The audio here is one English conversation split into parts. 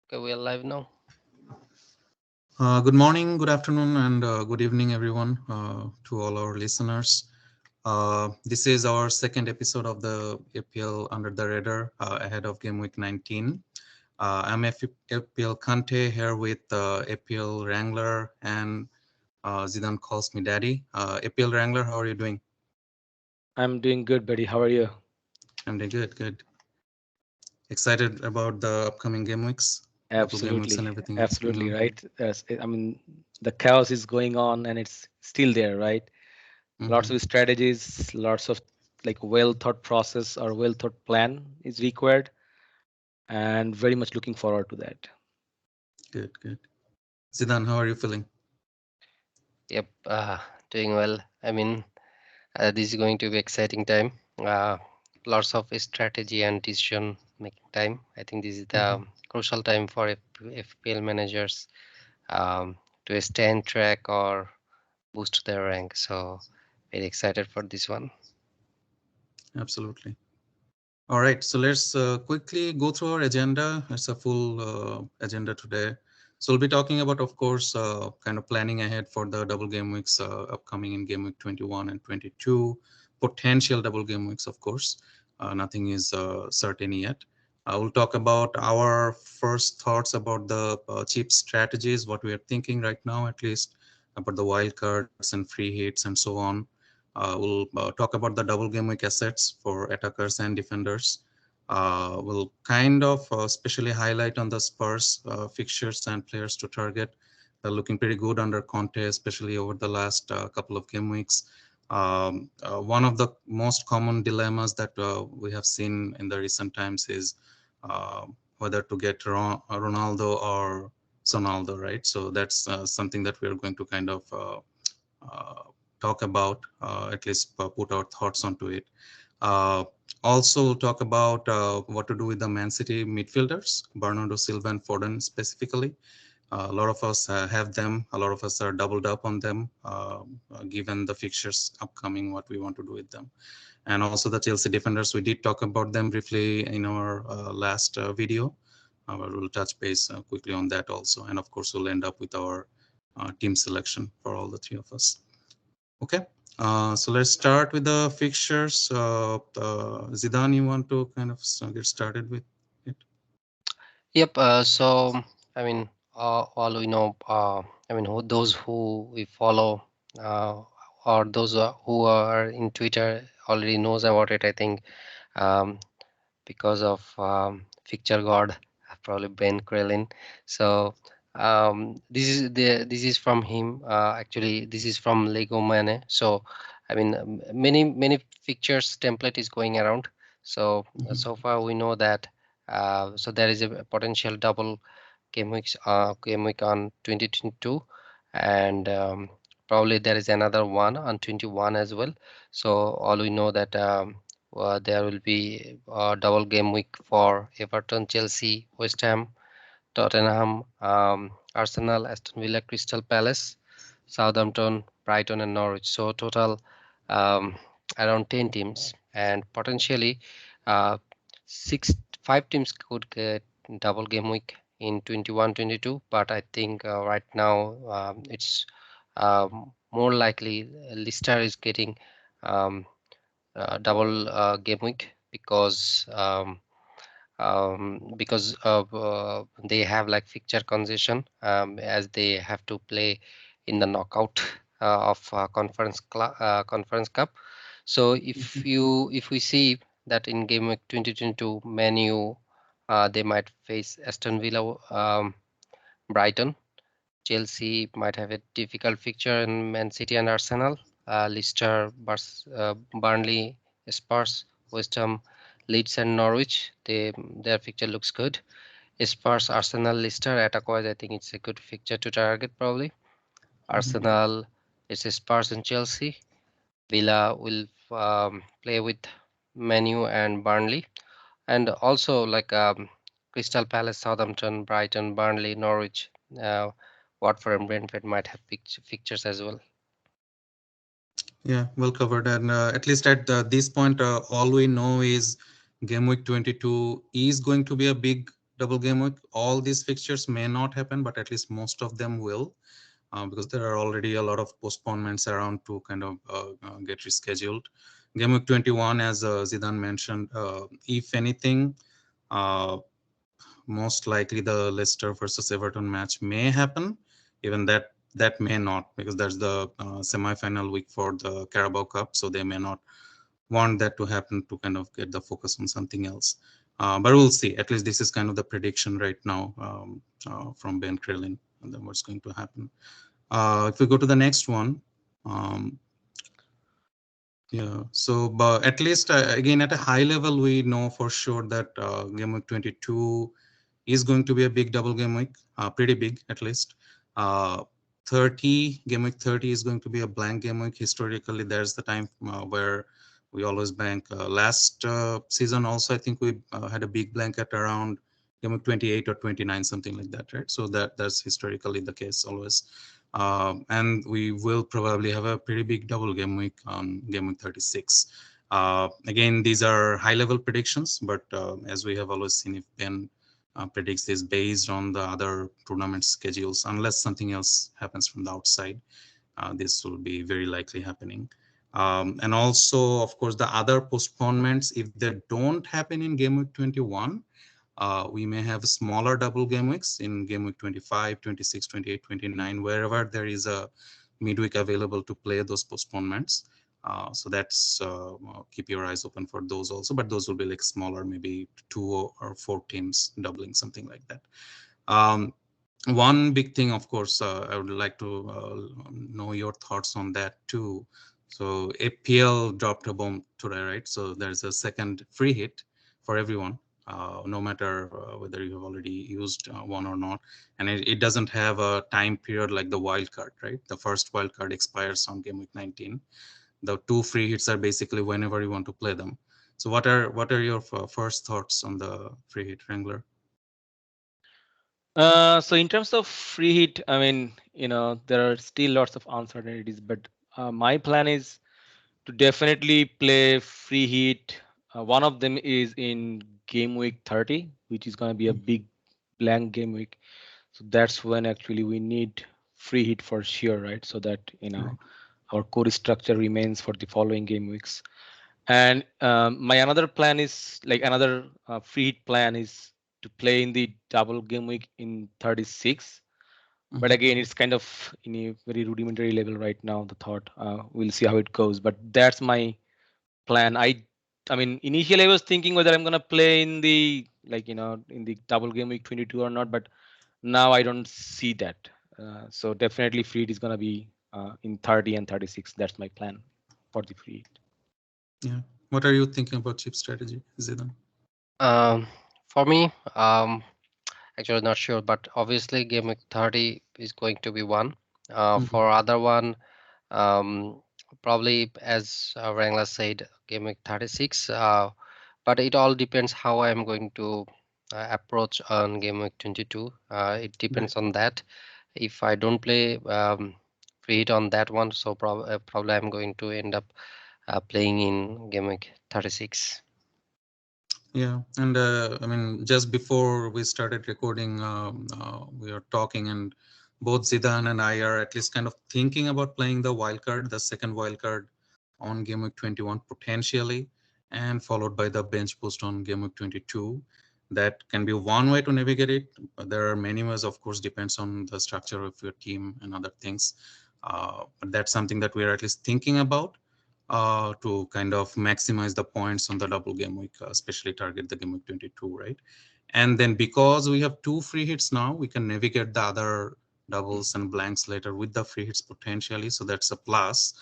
Okay, we are live now. Good morning, good afternoon, and good evening, everyone, to all our listeners. This is our second episode of the FPL Under the Radar ahead of Game Week 19. I'm FPL Kante here with FPL Wrangler and ZidanCallsMeDaddy. FPL Wrangler, how are you doing? I'm doing good, buddy. How are you? I'm doing good, good. Excited about the upcoming game weeks, double game weeks, and Absolutely, everything that's going absolutely on. right. I mean, the chaos is going on and it's still there, right? Lots Mm-hmm. of strategies, lots of like well thought process or well thought plan is required, and very much looking forward to that. Good, good. Zidan, how are you feeling? Yep, doing well. This is going to be exciting time. Lots of strategy and decision making time. I think this is Mm-hmm. the crucial time for FPL managers to stay on track or boost their rank. So very excited for this one. Absolutely. All right, so let's quickly go through our agenda. It's a full agenda today. So we'll be talking about, of course, kind of planning ahead for the double game weeks upcoming in game week 21 and 22, potential double game weeks, of course. Nothing is certain yet. We'll talk about our first thoughts about the cheap strategies, what we are thinking right now, at least, about the wild cards and free hits and so on. We'll talk about the double game week assets for attackers and defenders. We'll kind of especially highlight on the Spurs fixtures and players to target. They're looking pretty good under Conte, especially over the last couple of game weeks. One of the most common dilemmas that we have seen in the recent times is uh, whether to get Ronaldo or Sonaldo, right? So that's something that we are going to kind of uh, talk about, at least put our thoughts onto it. Uh, Also talk about what to do with the Man City midfielders, Bernardo Silva and Foden specifically. A lot of us have them. A lot of us are doubled up on them, given the fixtures upcoming, what we want to do with them. And also the Chelsea defenders, we did talk about them briefly in our last video. We'll touch base quickly on that also. And of course, we'll end up with our team selection for all the three of us. Okay, so let's start with the fixtures. Zidane, you want to kind of get started with it? Yep. I mean, all we know. Those who we follow, uh, or those who are in Twitter already knows about it. I think um, because of Picture God, probably Ben Krellin. So this is from him. Actually, this is from Lego Mane. So many pictures template is going around. So Mhm. so far we know that so there is a potential double game week on 2022, and probably there is another one on 21 as well. So all we know that there will be a double game week for Everton, Chelsea, West Ham, Tottenham, Arsenal, Aston Villa, Crystal Palace, Southampton, Brighton, and Norwich. So total um, around 10 teams, and potentially uh, six five teams could get double game week in 21-22. But I think right now it's more likely Leicester is getting um, double game week because of they have like fixture concession as they have to play in the knockout of conference cup. So if we see that in game week 2022 menu they might face Aston Villa, Brighton. Chelsea might have a difficult fixture in Man City and Arsenal. Leicester, Burnley, Spurs, West Ham, Leeds, and Norwich. Their fixture looks good. Spurs, Arsenal, Leicester. Attack-wise, I think it's a good fixture to target probably. Mhm. Arsenal, it's Spurs and Chelsea. Villa will play with Manu and Burnley, and also like Crystal Palace, Southampton, Brighton, Burnley, Norwich, uh, Watford, and Brentford might have fixtures as well. Yeah, well covered. And at least at this point, all we know is game week 22 is going to be a big double game week. All these fixtures may not happen, but at least most of them will, because there are already a lot of postponements around to kind of get rescheduled. Game week 21, as Zidane mentioned, if anything, uh, most likely the Leicester versus Everton match may happen. Even that may not, because that's the semi-final week for the Carabao Cup, so they may not want that to happen to kind of get the focus on something else. But we'll see. At least this is kind of the prediction right now from Ben Krillin, and then what's going to happen. If we go to the next one, um, yeah. So, but at least again at a high level, we know for sure that game week 22 is going to be a big double game week, pretty big at least. Uh, 30 game week 30 is going to be a blank game week. Historically, there's the time where we always blank. Last season also, I think we had a big blank at around game week 28 or 29, something like that, right? So that's historically the case always. And we will probably have a pretty big double game week on game week 36. Again, these are high level predictions, but as we have always seen, if Ben predicts this based on the other tournament schedules, unless something else happens from the outside, this will be very likely happening. And also, of course, the other postponements, if they don't happen in game week 21, we may have smaller double game weeks in game week 25, 26, 28, 29, wherever there is a midweek available to play those postponements. So that's keep your eyes open for those also, but those will be like smaller, maybe 2 or 4 teams doubling, something like that. One big thing, of course, I would like to know your thoughts on that too. So FPL dropped a bomb today, right? So there's a second free hit for everyone, no matter whether you have already used one or not. And it doesn't have a time period like the wild card, right? The first wild card expires on game week 19. The 2 free hits are basically whenever you want to play them. So what are your first thoughts on the free hit, Wrangler? So in terms of free hit, I mean, there are still lots of uncertainties, but my plan is to definitely play free hit. One of them is in game week 30, which is going to be a big blank game week. So that's when actually we need free hit for sure, right? So that Right. our core structure remains for the following game weeks. And my another plan is like another free hit plan is to play in the double game week in 36. But again, it's kind of in a very rudimentary level right now. The thought, we'll see how it goes. But that's my plan. I mean, initially I was thinking whether I'm gonna play in the in the double game week 22 or not. But now I don't see that. So definitely free hit is gonna be in 30 and 36. That's my plan for the free hit. Yeah. What are you thinking about chip strategy, Zidane? Um, for me, actually not sure, but obviously game week 30 is going to be one. For other one, um, probably as Wrangler said, game week 36. But it all depends how I'm going to approach on game week 22. It Right. depends on that. If I don't play free hit on that one, so probably I'm going to end up playing in game week 36. Yeah, and I mean, just before we started recording, we are talking, and both Zidane and I are at least kind of thinking about playing the wild card, the second wild card on game week 21 potentially, and followed by the bench boost on game week 22. That can be one way to navigate it. But there are many ways, of course, depends on the structure of your team and other things. But that's something that we are at least thinking about to kind of maximize the points on the double game week, especially target the game week 22, right? And then because we have 2 free hits now, we can navigate the other doubles and blanks later with the free hits potentially. So that's a plus.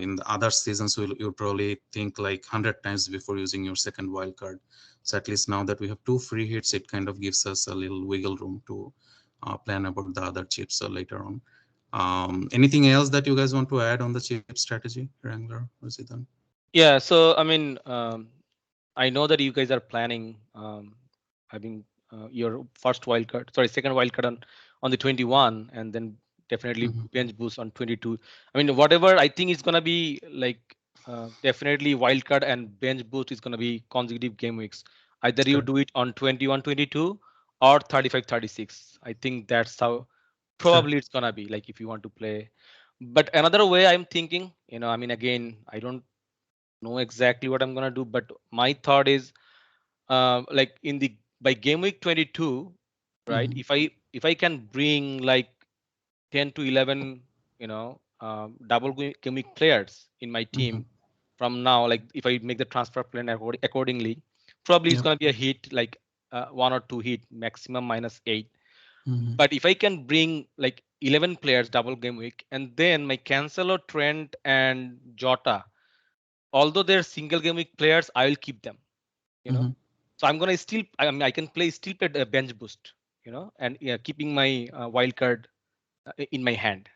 In the other seasons, you'll probably think like 100 times before using your second wild card. So at least now that we have 2 free hits, it kind of gives us a little wiggle room to plan about the other chips later on. Anything else that you guys want to add on the chip strategy, Wrangler or Zidane? Yeah. So I mean, I know that you guys are planning having your first wildcard, sorry, second wildcard on the 21, and then definitely bench boost on 22. I mean, whatever I think is gonna be like definitely wildcard and bench boost is gonna be consecutive game weeks. Either you Correct. do it on 21, 22, or 35-36. I think that's how probably it's gonna be, like if you want to play. But another way I'm thinking, I mean, again, I don't know exactly what I'm gonna do, but my thought is, like in the by game week 22, right? Mm-hmm. If I can bring like 10 to 11, double game week players in my Mm-hmm. team from now, like if I make the transfer plan accordingly, probably it's Yep. gonna be a hit, like one or two hit maximum -8. Mm-hmm. But if I can bring like 11 players double game week, and then my Cancelo, Trent, and Jota, although they're single game week players, I will keep them. You know, Mm-hmm. so I'm gonna still, I mean, I can still play a bench boost. And yeah, keeping my wild card in my hand.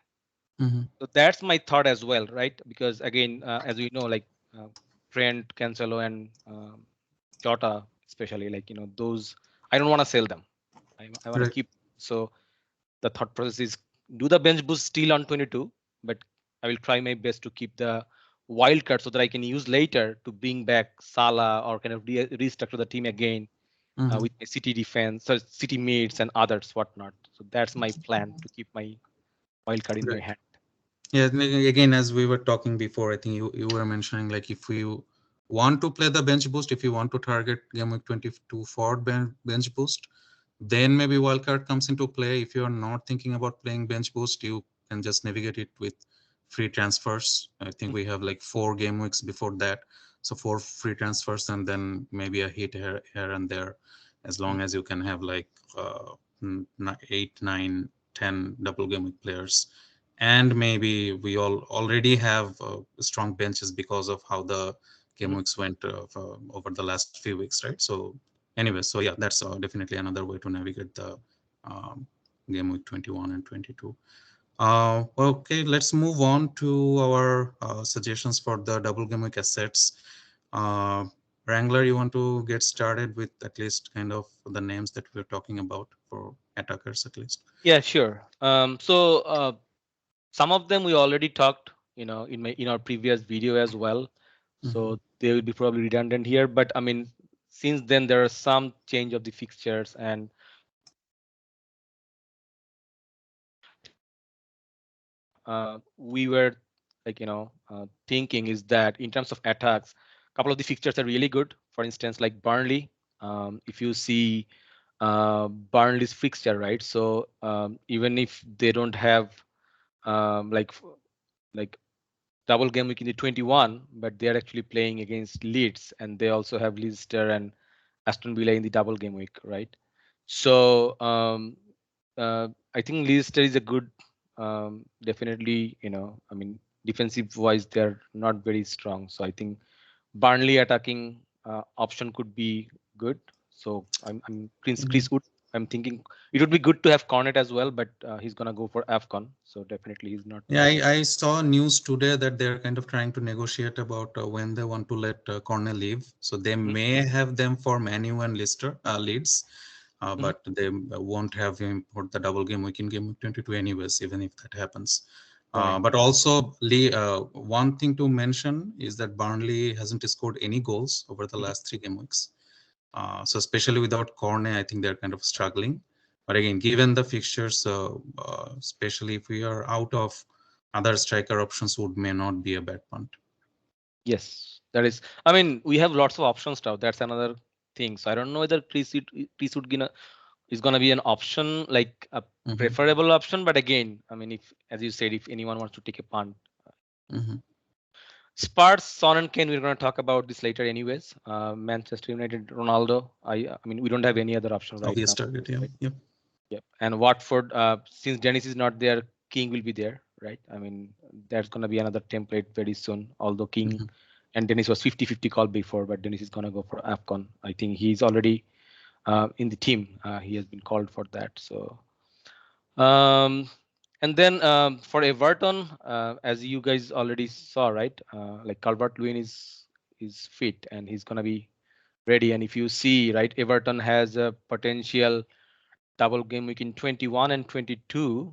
Mm-hmm. So that's my thought as well, right? Because again, as we know, like uh, Trent, Cancelo, and Jota, especially, like those, I don't want to sell them. I want to Right. keep. So the thought process is do the bench boost still on 22, but I will try my best to keep the wild card so that I can use later to bring back Salah or kind of restructure the team again Mm-hmm. with my city defense, so city mates and others, whatnot. So that's my plan to keep my wild card in my Right. hand. Yeah, and again, as we were talking before, I think you were mentioning, like, if you want to play the bench boost, if you want to target game week 22 for bench boost, then maybe wildcard comes into play. If you're not thinking about playing bench boost, you can just navigate it with free transfers. I think we have like 4 game weeks before that, so 4 free transfers, and then maybe a hit here and there, as long as you can have like 8, 9, 10 double game week players. And maybe we all already have strong benches because of how the game Mhm. weeks went over the last few weeks, right? So anyway, so yeah, that's definitely another way to navigate the um, game week 21 and 22. Okay, let's move on to our suggestions for the double game week assets. uh, Wrangler, you want to get started with at least kind of the names that we're talking about for attackers at least? Yeah, sure. So some of them we already talked, in our previous video as well. Mm-hmm. So they will be probably redundant here. But I mean, since then there are some change of the fixtures, and we were like thinking is that in terms of attacks, a couple of the fixtures are really good. For instance, like Burnley. If you see Burnley's fixture, right? So even if they don't have like double game week in the 21, but they are actually playing against Leeds, and they also have Leicester and Aston Villa in the double game week, right? So I think Leicester is a good, definitely, I mean, defensive wise, they're not very strong. So I think Burnley attacking option could be good. So I'm Chris Wood. I'm thinking it would be good to have Cornet as well, but he's gonna go for AFCON, so definitely he's not. Yeah, I saw news today that they're kind of trying to negotiate about when they want to let Cornell leave. So they Mhm, may have them for Manu and Leeds, mhm. but they won't have him for the double game week in game week 22 anyways, even if that happens. Right. But also, Lee, one thing to mention is that Burnley hasn't scored any goals over the Mhm. last 3 game weeks. So especially without Cornet, I think they're kind of struggling. But again, given the fixtures, especially if we are out of other striker options, would may not be a bad punt. Yes, that is. I mean, we have lots of options now. That's another thing. So I don't know whether Chris would is gonna be an option, like a Mm-hmm. preferable option. But again, I mean, if, as you said, if anyone wants to take a punt, Mm-hmm. Spurs, Son and Kane, we're gonna talk about this later, anyways. Manchester United, Ronaldo. I mean, we don't have any other option right Obvious now, target, yeah. right? Yep. Yep. And Watford, since Dennis is not there, King will be there, right? I mean, that's gonna be another template very soon. Although King Mm-hmm. and Dennis was 50-50 call before, but Dennis is gonna go for AFCON. I think he's already in the team. He has been called for that. So, um, and then for Everton, as you guys already saw, right? Like Calvert-Lewin is fit and he's gonna be ready. And if you see, right, Everton has a potential double game week in 21 and 22.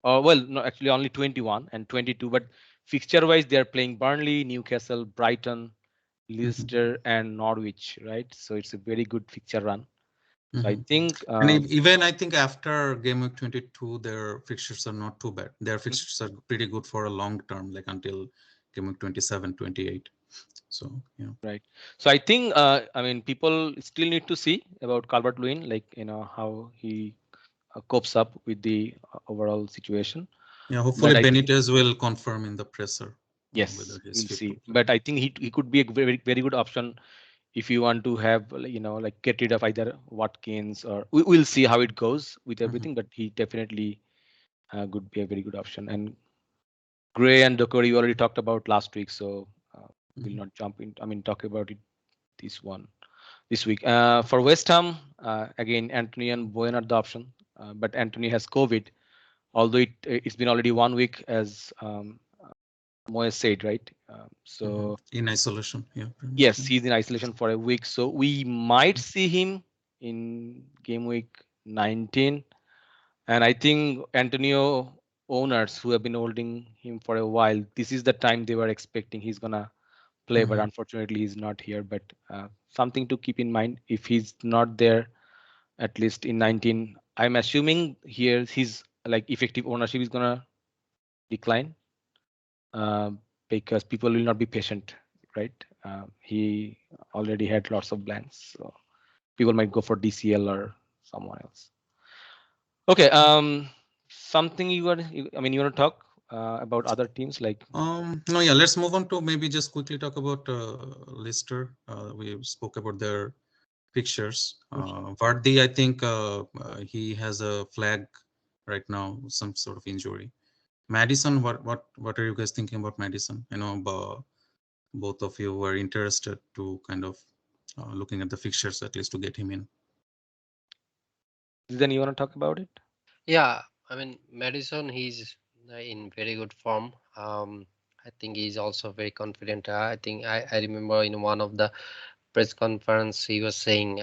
Well, no, actually only 21 and 22. But fixture-wise, they are playing Burnley, Newcastle, Brighton, Mm-hmm. Leicester, and Norwich, right? So it's a very good fixture run. So I think And even I think after game week 22, their fixtures are not too bad. Their fixtures are pretty good for a long term, like until game week 27, 28. So yeah. right. So I think I mean people still need to see about Calvert-Lewin, like how he copes up with the overall situation. Yeah, hopefully But I think Benitez will confirm in the presser whether yes, he's we'll fit to see. play. But I think he could be a very good option if you want to have like get rid of either Watkins or we'll see how it goes with everything. But he definitely could be a very good option. And Gray and Dokori we already talked about last week, so we'll not jump in. I mean, talk about it this week. For West Ham, again, Anthony and Bowen are the option, but Anthony has COVID. Although it's been already 1 week, as Moyes said, right? So In isolation, yeah. Pretty much, yes, he's in isolation for a week, so we might see him in game week 19. And I think Antonio owners who have been holding him for a while, this is the time they were expecting he's gonna play, but unfortunately he's not here. But something to keep in mind, if he's not there at least in 19, I'm assuming here his like effective ownership is gonna decline because people will not be patient, right? He already had lots of blanks, so people might go for DCL or someone else. Okay, something I mean, you want to talk about other teams like? No, yeah. Let's move on to maybe just quickly talk about Leicester. We spoke about their fixtures. Vardy, I think he has a flag right now, some sort of injury. Madison, what are you guys thinking about Madison? I know both of you were interested to kind of looking at the fixtures at least to get him in. Then you want to talk about it? Yeah, I mean, Madison, he's in very good form. I think he's also very confident. I think I remember in one of the press conference he was saying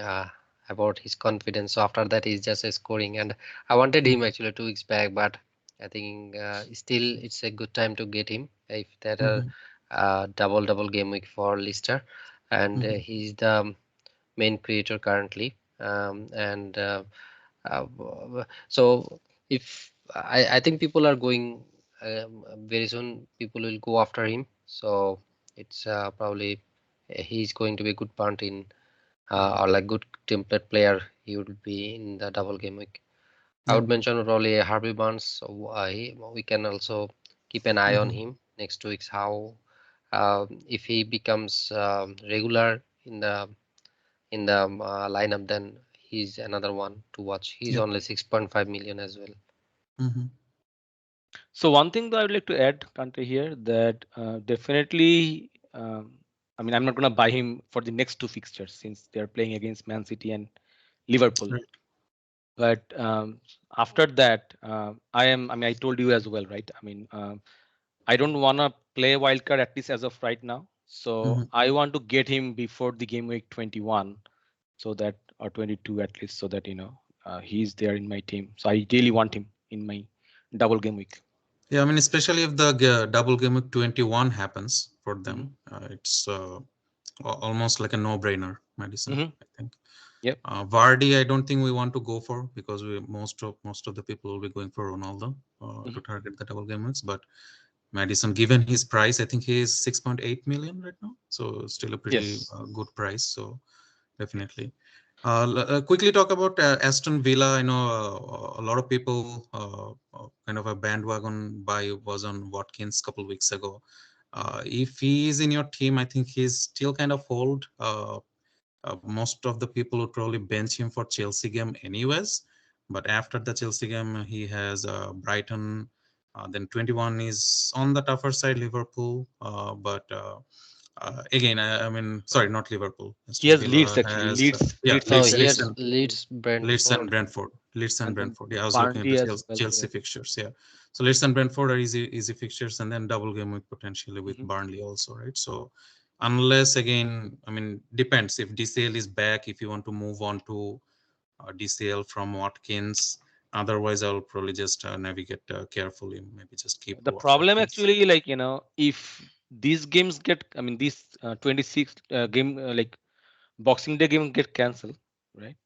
about his confidence. So after that, he's just scoring, and I wanted him actually 2 weeks back, but I think still it's a good time to get him if there are double game week for Leicester, and he's the main creator currently, and so if I think people are going very soon, people will go after him. So it's probably he's going to be a good punt in or like good template player. He would be in the double game week. I Yeah. would mention probably Harvey Barnes. So we can also keep an eye on him next 2 weeks. How if he becomes regular in the lineup, then he's another one to watch. He's Yep. only 6.5 million as well. So one thing that I would like to add, Kante, here that definitely, I mean, I'm not going to buy him for the next two fixtures since they're playing against Man City and Liverpool. Right. But after that, I mean, I told you as well, right? I mean, I don't want to play wildcard at least as of right now. So I want to get him before the game week 21, so that or 22 at least, so that he's there in my team. So I really want him in my double game week. Yeah, I mean, especially if the double game week 21 happens for them, it's almost like a no-brainer, Madison. I think. Yep. Vardy, I don't think we want to go for because most of the people will be going for Ronaldo to target the double game weeks. But Madison, given his price, I think he is 6.8 million right now, so still a pretty Yes. good price. So definitely. Quickly talk about Aston Villa. I know a lot of people kind of a bandwagon buy was on Watkins a couple weeks ago. If he is in your team, I think he's still kind of old. Most of the people would probably bench him for Chelsea game anyways. But after the Chelsea game, he has Brighton. Then 21 is on the tougher side, Liverpool. But again, I mean, sorry, not Liverpool. He Aston has Villa Leeds actually. has, Leeds No, is Leeds, very here's Leeds, good. and Leeds, Leeds and Brentford. Brentford. Leeds and And then Brentford. Yeah, I was looking at the Burnley as well Chelsea there. fixtures. Yeah, so Leeds and Brentford are easy fixtures, and then double game week potentially with Mhm. Burnley also, right? So unless again, I mean, depends if DCL is back. If you want to move on to DCL from Watkins, otherwise I'll probably just navigate carefully. Maybe just keep The problem Watkins. actually, like if these games get, I mean, these 26 game like Boxing Day game get cancelled, right?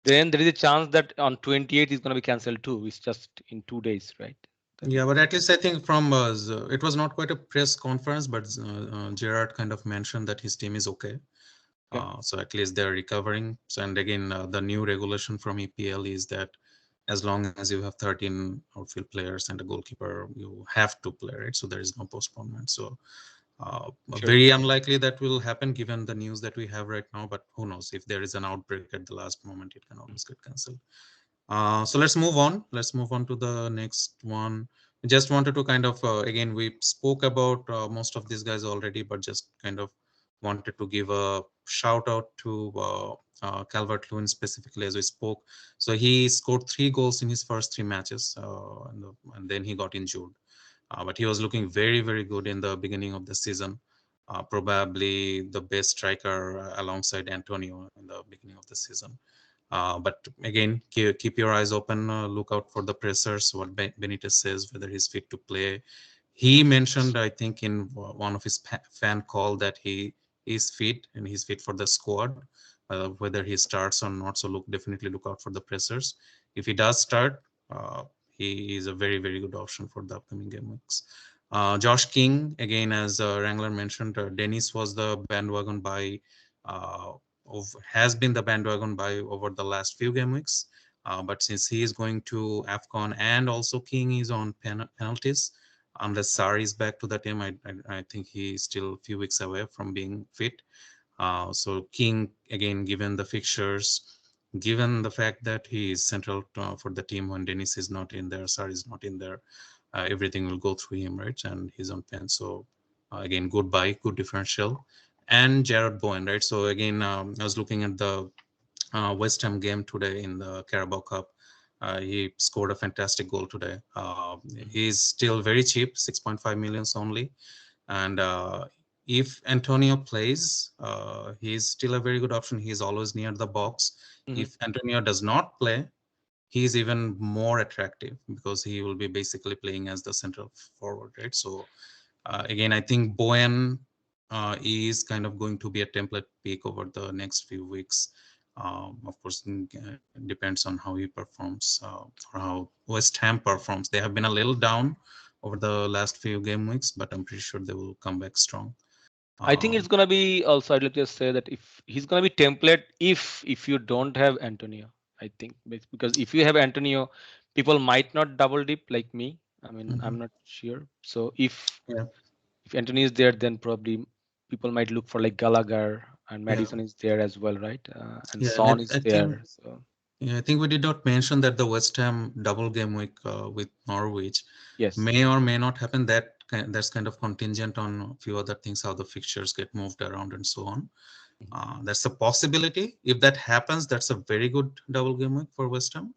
Then there is a chance that on 28th is going to be cancelled too. It's just in 2 days, right? Then Yeah, but at least I think from it was not quite a press conference, but Gerard kind of mentioned that his team is okay. okay, So at least they're recovering. So, and again, the new regulation from EPL is that as long as you have 13 outfield players and a goalkeeper, you have to play, right? So there is no postponement. So sure. very unlikely that will happen given the news that we have right now. But who knows? If there is an outbreak at the last moment, it can always get cancelled. So let's move on. Let's move on to the next one. I just wanted to kind of, again, we spoke about most of these guys already, but just kind of wanted to give a shout out to Calvert-Lewin specifically as we spoke. So he scored 3 goals in his first 3 matches, and then he got injured. But he was looking very, very good in the beginning of the season. Probably the best striker alongside Antonio in the beginning of the season. But again, keep your eyes open. Look out for the pressers. What Benitez says, whether he's fit to play. He mentioned, I think, in one of his fan call that he is fit and he's fit for the squad. Whether he starts or not, so definitely look out for the pressers. If he does start, he is a very, very good option for the upcoming game weeks. Josh King, again, as Wrangler mentioned, Dennis was the bandwagon buy, has been the bandwagon buy over the last few game weeks. But since he is going to AFCON and also King is on penalties, unless Sari is back to the team, I think he is still a few weeks away from being fit. So King, again, given the fixtures, given the fact that he is central for the team when Dennis is not in there, Sari is not in there, everything will go through him, right? And he's on pen. So again, good buy, good differential. And Jared Bowen, right? So again, I was looking at the West Ham game today in the Carabao Cup. He scored a fantastic goal today. He's still very cheap, 6.5 millions only. And if Antonio plays, he's still a very good option. He's always near the box. Mhm. If Antonio does not play, he's even more attractive because he will be basically playing as the central forward, right? So again, I think Bowen is kind of going to be a template pick over the next few weeks. Of course, depends on how he performs or how West Ham performs. They have been a little down over the last few game weeks, but I'm pretty sure they will come back strong. I think it's Um, gonna be also. I'd like to say that if he's gonna be template, if you don't have Antonio, I think because if you have Antonio, people might not double dip like me. I mean, mhm. I'm not sure. So if Yeah, Antonio is there, then probably people might look for like Gallagher and yeah, Madison is there as well, right? And yeah. And Son is I think there. So yeah, I think we did not mention that the West Ham double game week with Norwich yes. may or may not happen. That's kind of contingent on a few other things, how the fixtures get moved around and so on. Mhm. That's a possibility. If that happens, that's a very good double game week for West Ham.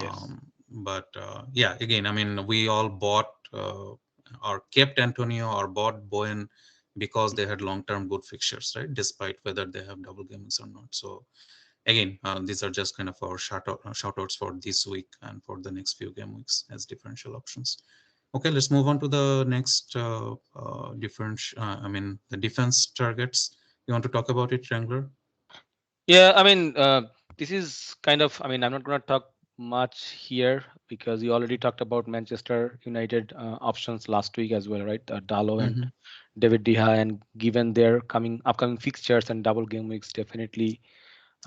Yes. But yeah, again, I mean, we all bought or kept Antonio or bought Bowen because they had long-term good fixtures, right? Despite whether they have double games or not. So again, these are just kind of our shout outs for this week and for the next few game weeks as differential options. Okay, let's move on to the next I mean, the defense targets. You want to talk about it, Wrangler? Yeah, I mean, this is kind of, I mean, I'm not going to talk much here because you already talked about Manchester United options last week as well, right? Dalo and Mm-hmm. David De Gea, and given their upcoming fixtures and double game weeks, definitely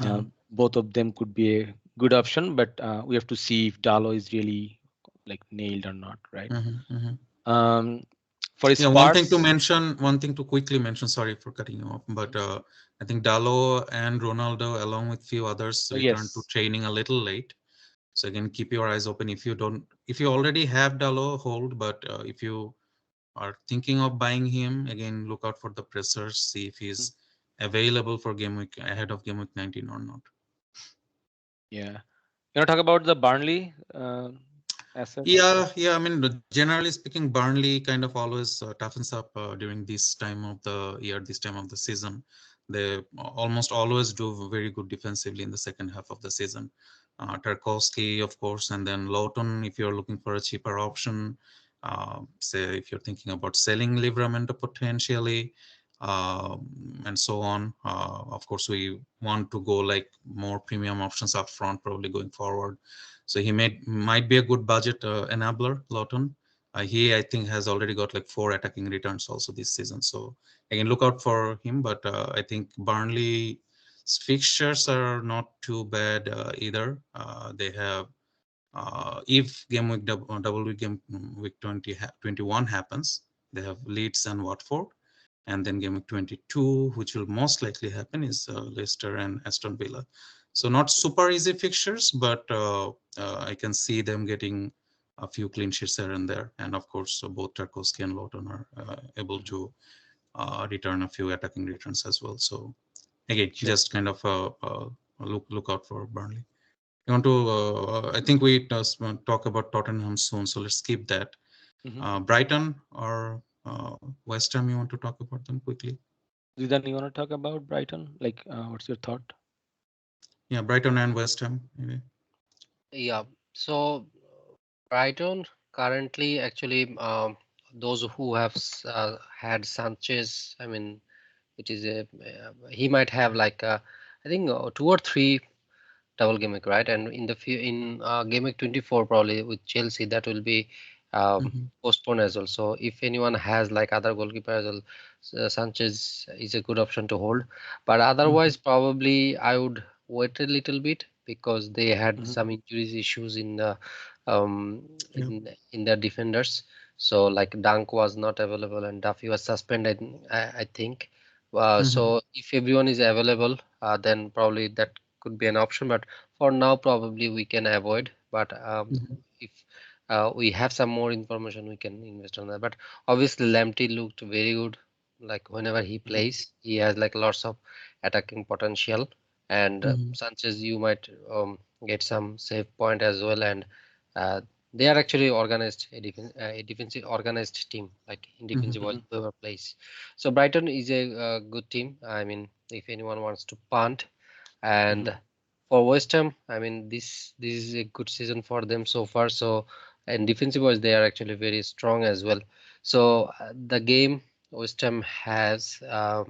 Yeah. both of them could be a good option. But we have to see if Dalo is really like nailed or not, right? Mm-hmm. Mm-hmm. Um, for Yeah, one thing to Spurs, mention, one thing to quickly mention, sorry for cutting you off, but I think Dalo and Ronaldo, along with few others, oh returned to yes, training a little late. So again, keep your eyes open. If you already have Dalo, hold, but if you are thinking of buying him, again, look out for the pressers, see if mhm, he's available for game week ahead of game week 19 or not. yeah. You want to talk about the Burnley assets? Yeah. I mean, generally speaking, Burnley kind of always toughens up during this time of the year, this time of the season. They almost always do very good defensively in the second half of the season. Tarkowski, of course, and then Lawton, if you're looking for a cheaper option. Say if you're thinking about selling Livramento potentially. and so on. Of course, we want to go like more premium options up front, probably going forward. So he might be a good budget enabler, Lawton. He, I think, has already got like 4 attacking returns also this season. So again, look out for him. But I think Burnley's fixtures are not too bad either. They have, if game week double week game week 21 happens, they have Leeds and Watford, and then game week 22, which will most likely happen, is Leicester and Aston Villa. So not super easy fixtures, but I can see them getting a few clean sheets here and there. And of course, both Tarkowski and Lawton are able to return a few attacking returns as well. So again, Sure. just kind of look out for Burnley. You want to? I think we talk about Tottenham soon, so let's skip that. Brighton or West Ham, you want to talk about them quickly? Zidan, you want to talk about Brighton? Like, what's your thought? Yeah, Brighton and West Ham, maybe. Yeah. So Brighton currently actually those who have had Sanchez, I mean, it is a he might have like I think 2 or 3 double game week, right? And in the in game week 24 probably with Chelsea that will be Mm-hmm. postponed as well. So if anyone has like other goalkeeper as well, Sanchez is a good option to hold. But Mm-hmm. otherwise, probably I would wait a little bit because they had Mhm. some injuries issues in the um, Yeah. in the defenders. So like Dunk was not available and Duffy was suspended, I think. Mm-hmm. So if everyone is available, then probably that could be an option. But for now, probably we can avoid. But Mm-hmm. if we have some more information, we can invest on that. But obviously, Lamptey looked very good. Like whenever he Mhm. plays, he has like lots of attacking potential. And Mm-hmm. Sanchez, you might get some save point as well. And uh, they are actually organized, a defensive organized team, like in defensive Mm-hmm. wise, Mhm. whoever plays. So Brighton is a good team. I mean, if anyone wants to punt, Mhm. and for West Ham, I mean, this is a good season for them so far. So, and defensive wise, they are actually very strong as well. So the game West Ham has, I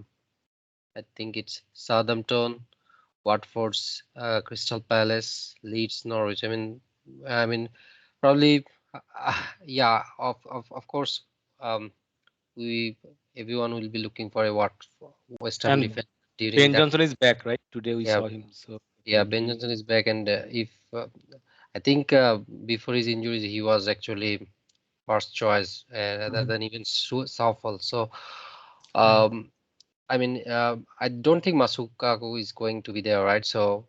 think it's Southampton, Watford's, Crystal Palace, Leeds, Norwich. I mean, probably, yeah. Of course, um, we everyone will be looking for a West Ham And defense during Ben that. Johnson is back, right? Today we Yeah, saw him. So yeah. Ben Johnson is back, and if I think before his injuries, he was actually first choice rather Mm-hmm. than even Southall. So, Yeah. um, I mean, I don't think Masukaku is going to be there, right? So,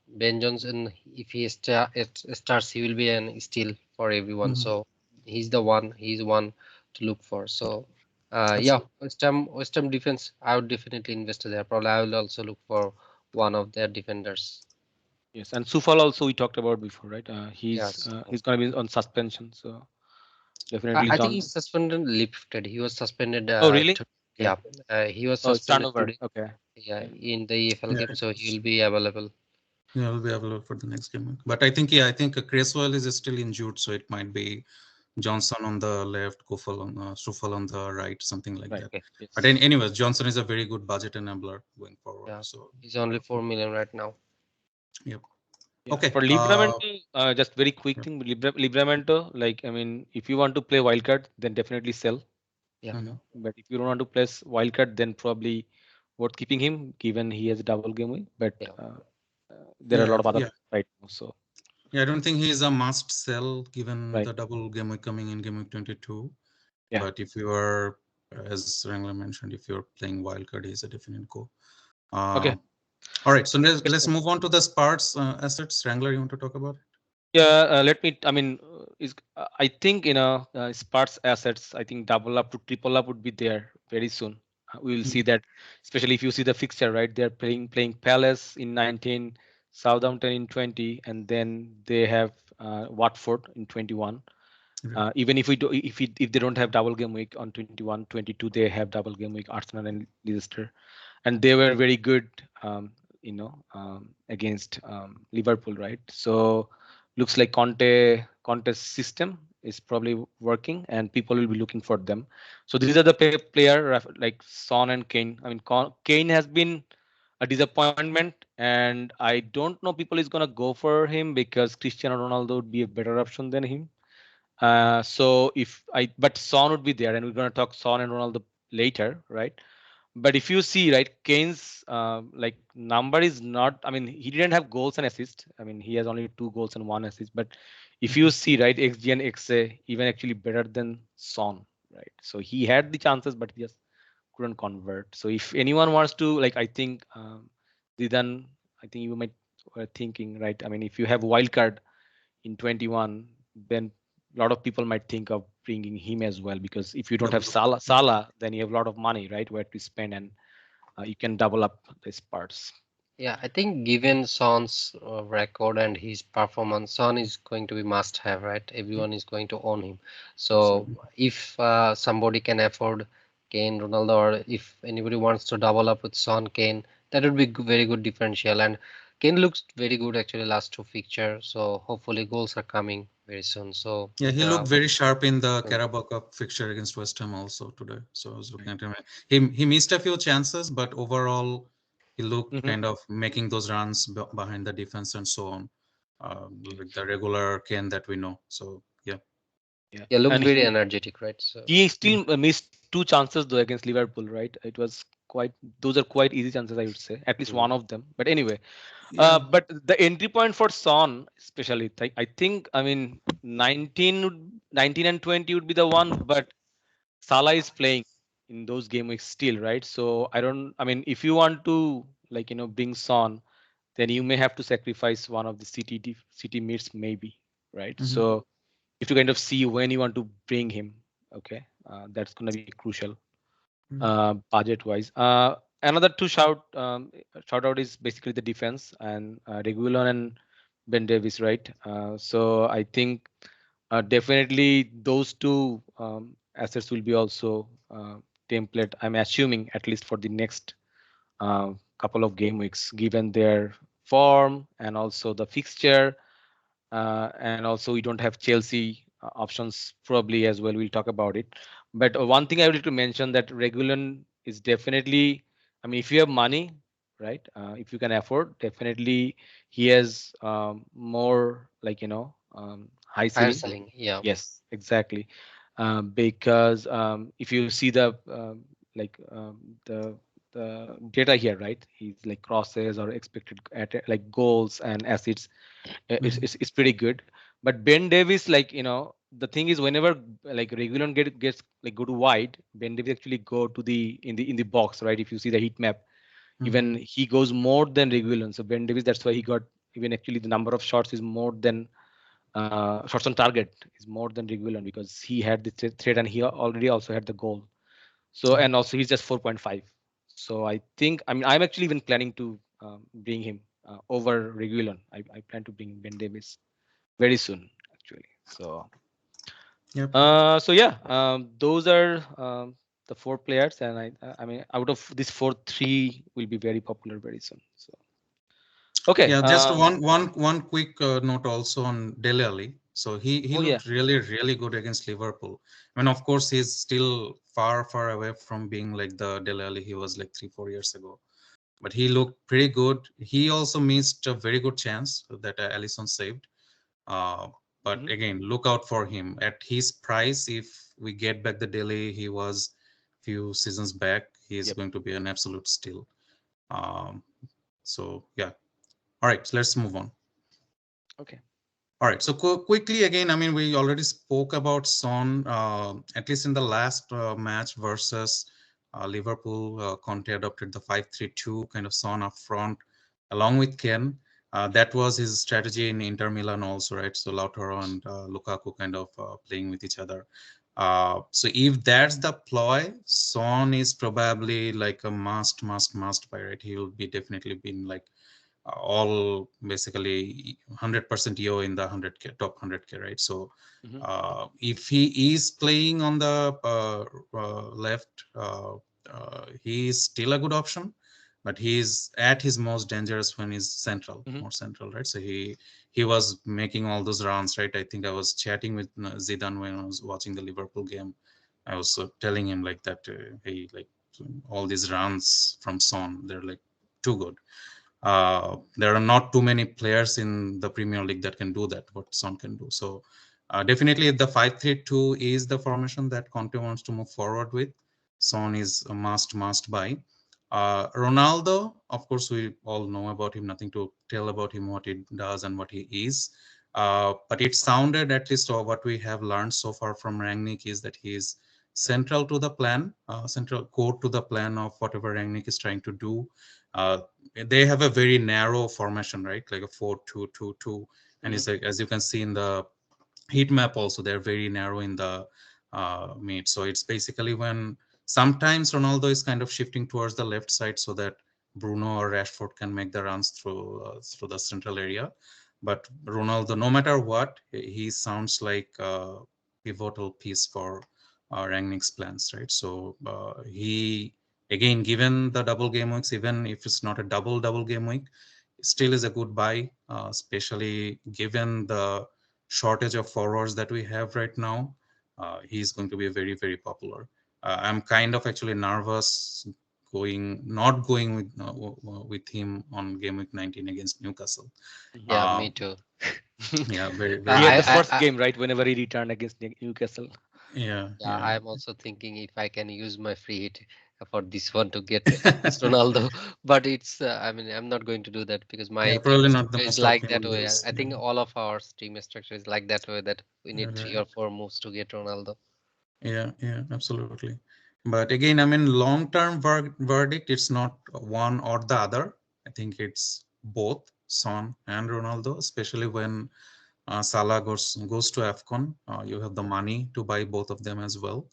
Ben Johnson, if he starts, he will be an steal for everyone. Mm-hmm. So, he's one to look for. So, yeah, Absolutely. West Ham defense, I would definitely invest there. Probably, I will also look for one of their defenders. yes, and Sufal also we talked about before, right? Yes. He's gonna be on suspension, so I, definitely I think John. he's suspended, lifted. He was suspended. Oh, really? Yeah, Okay. he was Oh, it's suspended turnover. today. Okay. Yeah, Yeah. in the EFL Yeah. game, so he'll be available. Yeah, we'll be available for the next game. But I think, yeah, I think Creswell is still injured, so it might be Johnson on the left, Sufal on the right, something like Right. that. Okay. But Yes. anyways, Johnson is a very good budget enabler going forward. Yeah, So, he's only 4 million right now. yep. Yeah. Okay. For Livramento, just very quick Yep. thing. Livramento, like I mean, if you want to play wildcard, then definitely sell. Yeah, Mhm. But if you don't want to play wildcard, then probably worth keeping him, given he has a double game week. But yeah, there are a Yeah, lot of other yeah. players right now. So Yeah, I don't think he is a must sell given right. the double game week coming in game week 22. Yeah. But if you are, as Wrangler mentioned, if you're playing wildcard, he's a definite go. Uh, Okay. all right, so Next let's question. move on to the Spurs assets. Wrangler, you want to talk about it? Yeah, let me. I mean, I think Spurs assets. I think double up to triple up would be there very soon. We will see Mhm. that, especially if you see the fixture. Right, they're playing Palace in 19, Southampton in 20, and then they have Watford in 21. Right. Even if we do, if they don't have double game week on 21, 22, they have double game week Arsenal and Leicester, and they were very good. Against Liverpool, right? So looks like Conte's system is probably working, and people will be looking for them. So these are the player like Son and Kane. I mean, Kane has been a disappointment, and I don't know people is gonna go for him because Cristiano Ronaldo would be a better option than him. So but Son would be there, and we're gonna talk Son and Ronaldo later, right? But if you see, right, Kane's like number is not. I mean, he didn't have goals and assists. I mean, he has only 2 goals and 1 assist. But if you Mhm. see, right, XG and XA even actually better than Son, right? So he had the chances, but he just couldn't convert. So if anyone wants to, like, I think Zidane, I think you might were thinking, right? I mean, if you have wild card in 21, then a lot of people might think of bringing him as well, because if you don't have Double. Salah, then you have a lot of money, right, where to spend, and you can double up these parts. Yeah, I think given Son's record and his performance, Son is going to be must have, right? Everyone is going to own him. So Absolutely. if somebody can afford Kane, Ronaldo, or if anybody wants to double up with Son, Kane, that would be very good differential. And Kane looks very good actually last 2 fixture. So hopefully goals are coming very soon. So Yeah, he uh, looked very sharp in the mm, Carabao Cup fixture against West Ham also today. So I was looking Right. at him. He missed a few chances, but overall he looked Hmm. kind of making those runs behind the defense and so on, like the regular Kane that we know. So yeah, Yeah, yeah, looked and very energetic, right? So he yeah, still missed 2 chances though against Liverpool, right? It was quite, those are quite easy chances, I would say, at least one mm, of them. But anyway, yeah. but the entry point for Son, especially, I think, I mean, 19 and 20 would be the one, but Salah is playing in those game weeks still, right? So I don't. I mean, if you want to, like, bring Son, then you may have to sacrifice one of the city meets maybe, right? Hmm. So if you kind of see when you want to bring him, okay, that's gonna be crucial, budget wise. Another to shout out is basically the defense, and Reguilon and Ben Davis, right? So I think definitely those two assets will be also template. I'm assuming at least for the next couple of game weeks, given their form and also the fixture, and also we don't have Chelsea options probably as well. We'll talk about it. But one thing I would like to mention that Regulon is definitely. I mean, if you have money, right? If you can afford, definitely he has more, like, high higher ceiling. selling, yeah. Yes, exactly. Because if you see the the data here, right? He's like crosses or expected at like goals and assists. It's pretty good. But Ben Davis, like, the thing is, whenever like Regulon gets like go to wide, Ben Davis actually go to the in the box, right? If you see the heat map, Hmm. even he goes more than Regulon. So Ben Davis, that's why he got, even actually the number of shots is more than shots on target is more than Regulon, because he had the threat and he already also had the goal. So, Yeah, and also he's just 4.5. So I think, I mean, I'm actually even planning to bring him over Regulon. I plan to bring Ben Davis very soon, actually. So, yep. so yeah, those are the 4 players, and I mean, out of these 4, 3 will be very popular very soon. So, okay. Yeah, just one quick note also on Dele Alli. So he Oh yeah. looked really good against Liverpool. I mean, of course, he's still far away from being like the Dele Alli he was like 3 4 years ago. But he looked pretty good. He also missed a very good chance that Alisson saved. Uh, but Mhm. again, look out for him at his price. If we get back the Dele he was few seasons back, he is Yep. going to be an absolute steal. Um, so yeah. All right, so let's move on. Okay. All right, so quickly again, I mean, we already spoke about Son, at least in the last match versus Liverpool. Conte adopted the 5-3-2 kind of Son up front, along with Ken. That was his strategy in Inter Milan also, right? So Lautaro and Lukaku kind of playing with each other. So if that's the ploy, Son is probably like a must buy, right? He will be definitely been like all basically 100% EO in the 100K, top 100K, right? So Mhm. if he is playing on the left, he is still a good option. but he's at his most dangerous when he's central, Mhm. more central, right? So he was making all those rounds, right? I think I was chatting with Zidane when I was watching the Liverpool game. I was telling him like that, hey, like all these runs from Son, they're like too good. There are not too many players in the Premier League that can do that, what Son can do. So definitely the 5-3-2 is the formation that Conte wants to move forward with. Son is a must buy. Ronaldo, of course, we all know about him, nothing to tell about him, what he does and what he is. But it sounded, at least what we have learned so far from Rangnick, is that he is central to the plan, central core to the plan of whatever Rangnick is trying to do. Uh, they have a very narrow formation, right? Like a 4-2-2-2, and Mhm. it's like, as you can see in the heat map also, they're very narrow in the mid. So it's basically when sometimes Ronaldo is kind of shifting towards the left side so that Bruno or Rashford can make the runs through the central area. But Ronaldo, no matter what, he sounds like a pivotal piece for Rangnick's plans, right? So he, again, given the double game weeks, even if it's not a double game week, still is a good buy, especially given the shortage of forwards that we have right now. He's going to be very popular. I'm kind of actually nervous not going with him on game week 19 against Newcastle. Mhm. Yeah, Uh, me too. yeah, He had very the I, first I, game, right? Whenever he returned against Newcastle. yeah, Yeah, yeah. I'm also thinking if I can use my free hit for this one to get at least Ronaldo, but it's I mean I'm not going to do that because Yeah, my team probably not the structure is most like that optimal way. use. I Yeah, think all of our team structure is like that way that we need three right. or four moves to get Ronaldo. Yeah, absolutely. But again, I mean, long-term verdict, it's not one or the other. I think it's both Son and Ronaldo, especially when Salah goes to AFCON. You have the money to buy both of them as well.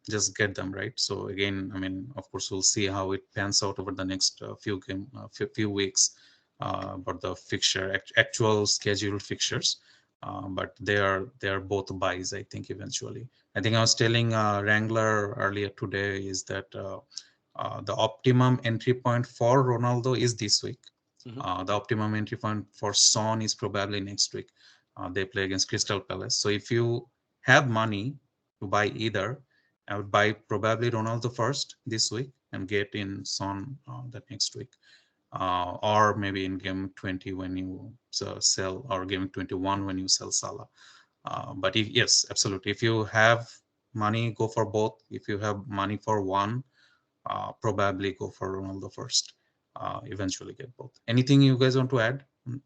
Just get them right. So again, I mean, of course, we'll see how it pans out over the next few weeks about the actual scheduled fixtures. But they are both buys, I think, eventually. I think I was telling Wrangler earlier today is that the optimum entry point for Ronaldo is this week. Mhm. The optimum entry point for Son is probably next week. They play against Crystal Palace. So if you have money to buy either, I would buy probably Ronaldo first this week and get in Son that next week. Or maybe in game 20 when you sell, or game 21 when you sell Salah. But if, yes, absolutely. If you have money, go for both. If you have money for one, probably go for Ronaldo first. Eventually get both. Anything you guys want to add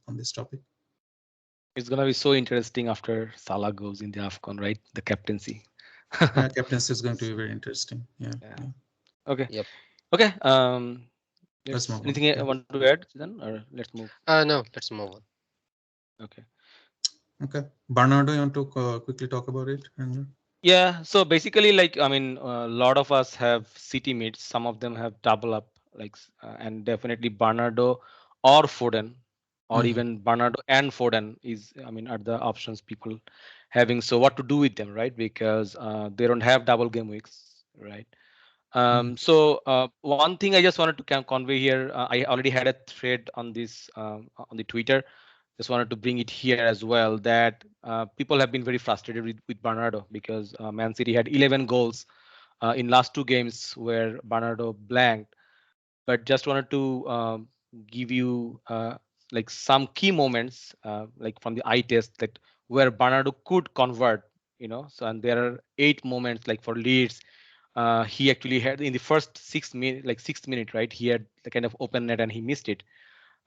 on this topic? It's gonna be so interesting after Salah goes in the AFCON, right? The captaincy. Yeah, captaincy is going to be very interesting. Yeah, Yeah. yeah. Okay. Yep. Okay. Let's Let's move on. anything I Yeah. want to add, then, or let's move. No, let's move on. Okay. Okay. Bernardo, you want to quickly talk about it? Yeah. So basically, like, I mean, a lot of us have city mates. Some of them have double up, like, and definitely Bernardo or Foden, or Mm-hmm. even Bernardo and Foden is, I mean, are the options people having. So what to do with them, right? Because they don't have double game weeks, right? One thing I just wanted to convey here, I already had a thread on this on the Twitter. Just wanted to bring it here as well that people have been very frustrated with Bernardo because Man City had 11 goals in last two games where Bernardo blanked. But just wanted to give you like some key moments like from the eye test that where Bernardo could convert, you know. So and there are 8 moments like for Leeds. He actually had in the first 6 minute, like 6th minute, right? He had the kind of open net and he missed it.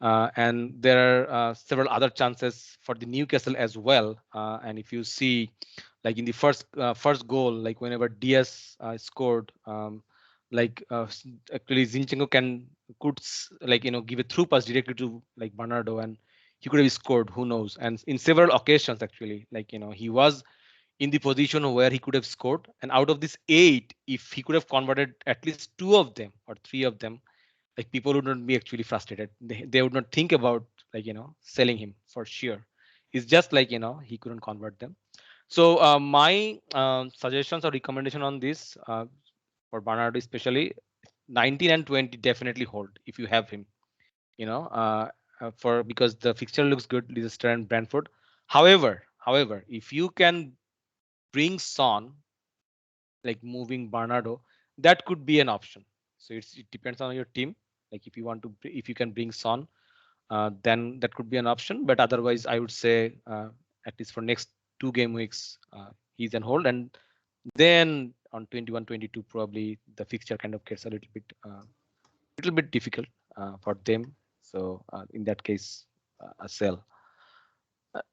And there are several other chances for the Newcastle as well. And if you see, like in the first goal, like whenever Diaz scored, actually Zinchenko could give a through pass directly to like Bernardo, and he could have scored. Who knows? And in several occasions, actually, like he was in the position where he could have scored. And out of these 8, if he could have converted at least 2 of them or 3 of them, like people would not be actually frustrated. They would not think about selling him for sure. It's just like he couldn't convert them. So my suggestions or recommendation on this for Bernardo especially, 19 and 20 definitely hold if you have him. For because the fixture looks good, Leicester and Brentford. However, if you can bring Son, like moving Bernardo, that could be an option. So it depends on your team. Like if you can bring Son, then that could be an option. But otherwise, I would say at least for next 2 game weeks, he's on hold, and then on 21, 22, probably the fixture kind of gets a little bit difficult for them. So in that case, a sell.